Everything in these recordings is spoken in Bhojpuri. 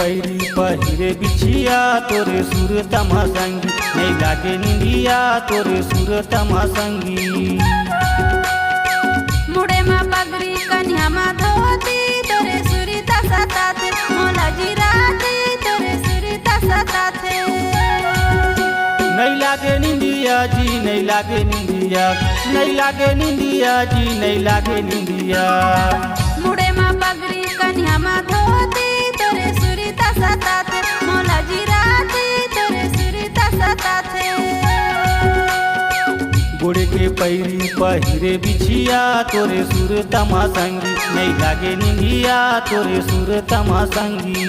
पैरी पहिरे बिछिया तोरे सुर तमसंगी नहीं लागे निंदिया तोरे सुर तमसंगी। मुड़े मा पगड़ी कन्या मा धोती तोरे सुरीता सताते मोला जिराती तोरे सुरीता सताते। नहीं लागे निंदिया जी नहीं लागे निंदिया नहीं लागे निंदिया जी नहीं लागे निंदिया। मुड़े मा पगड़ी कन्या मा धोती तोरे सुरीता सताते मोला जिराती तोरे सुरीता सताते। गोड़े के पैरी पहिरे बिछिया तोरे सुर तमसंगी नहीं लागे निंदिया तोरे सुर तमसंगी।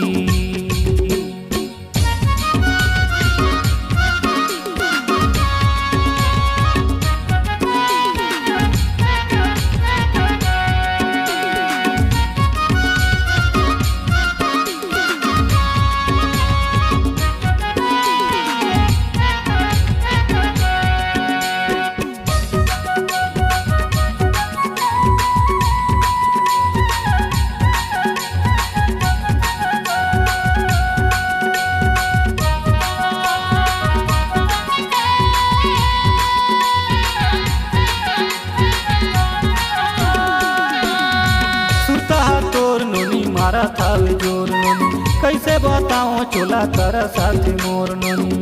मारा थावे जोर नोनी कैसे बताओ चोला कर साथ मोर नोनी।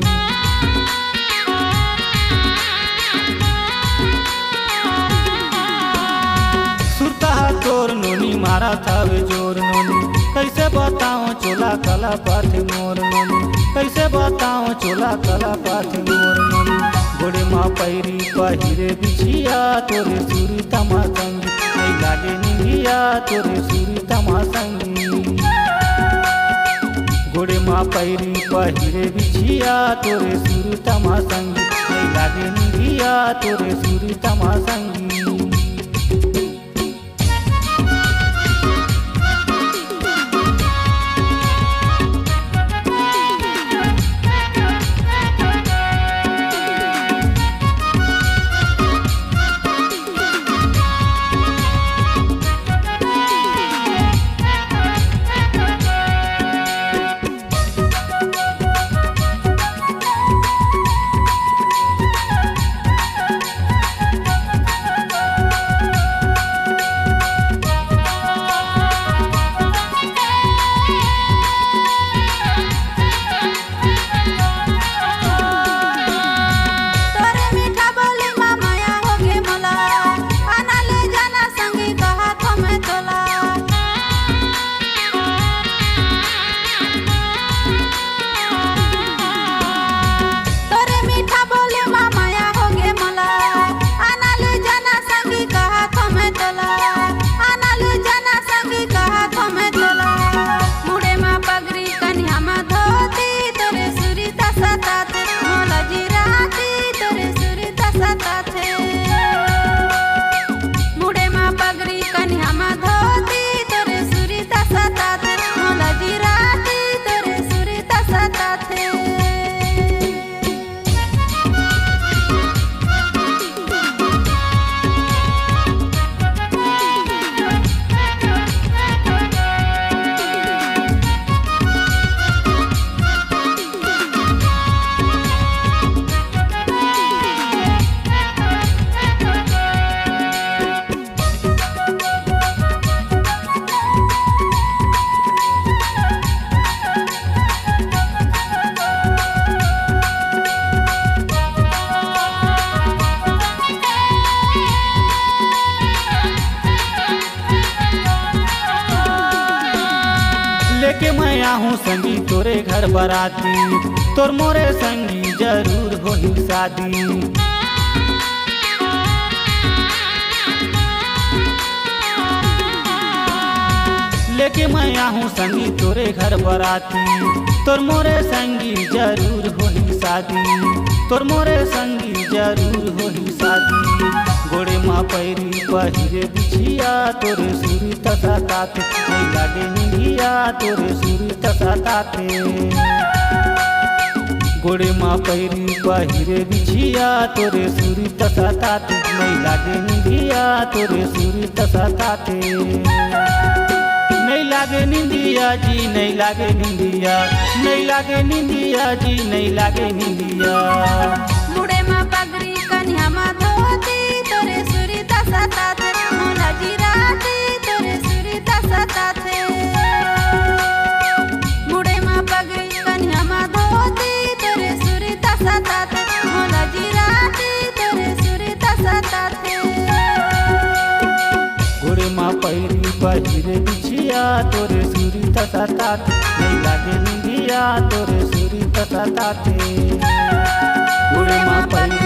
सुरता तोर नोनी मारा थावे जोर नोनी कैसे बताओ चोला कला पाथ मोर नोनी कैसे बताओ चोला कला पाथ मोर नोनी। गोड़े माँ पैरी पहिरे बिछिया तोरे सुर तमसंगी नहीं लागे निंदिया तोरे सुर तमसंगी। गोड़े माँ पैरी पहिरे बिछिया तोरे सुर तमसंगी नहीं लागे निंदिया तोरे सुर तमसंगी। लेके मैं आहूँ संगी तोरे घर बराती तोर मोरे संगी जरूर होही शादी। लेके मैं आहूँ संगी तोरे घर बराती तोर मोरे संगी जरूर होही शादी तोर मोरे संगी जरूर होही शादी। गोड़े माँ पैरी पहिरे बिछिया तोरे सुर तसताते नहीं लागे निंदिया तोरे सुर तसताते। गोड़े माँ पैरी पहिरे बिछिया तोरे सुर तसताते नहीं लागे निंदिया तोरे सुर तसताते नहीं लागे निंदिया जी, नहीं लागे निंदिया, नहीं लागे निंदिया जी, नहीं लागे निंदिया। मुड़े में पगड़ी कन्या में धोती तोरे सुरीता सताते मोला जिराती तोरे सुरीता सताते। मुड़े में पगड़ी कन्या में धोती तोरे सुरीता सताते मोला जिराती तोरे सुरीता सताते। घोड़े माँ पैरी बहिरे बिछिया तोरे सुरीता सताते, नहीं लागे निंदिया तोरे सुरीता सताते। घोड़े माँ पैरी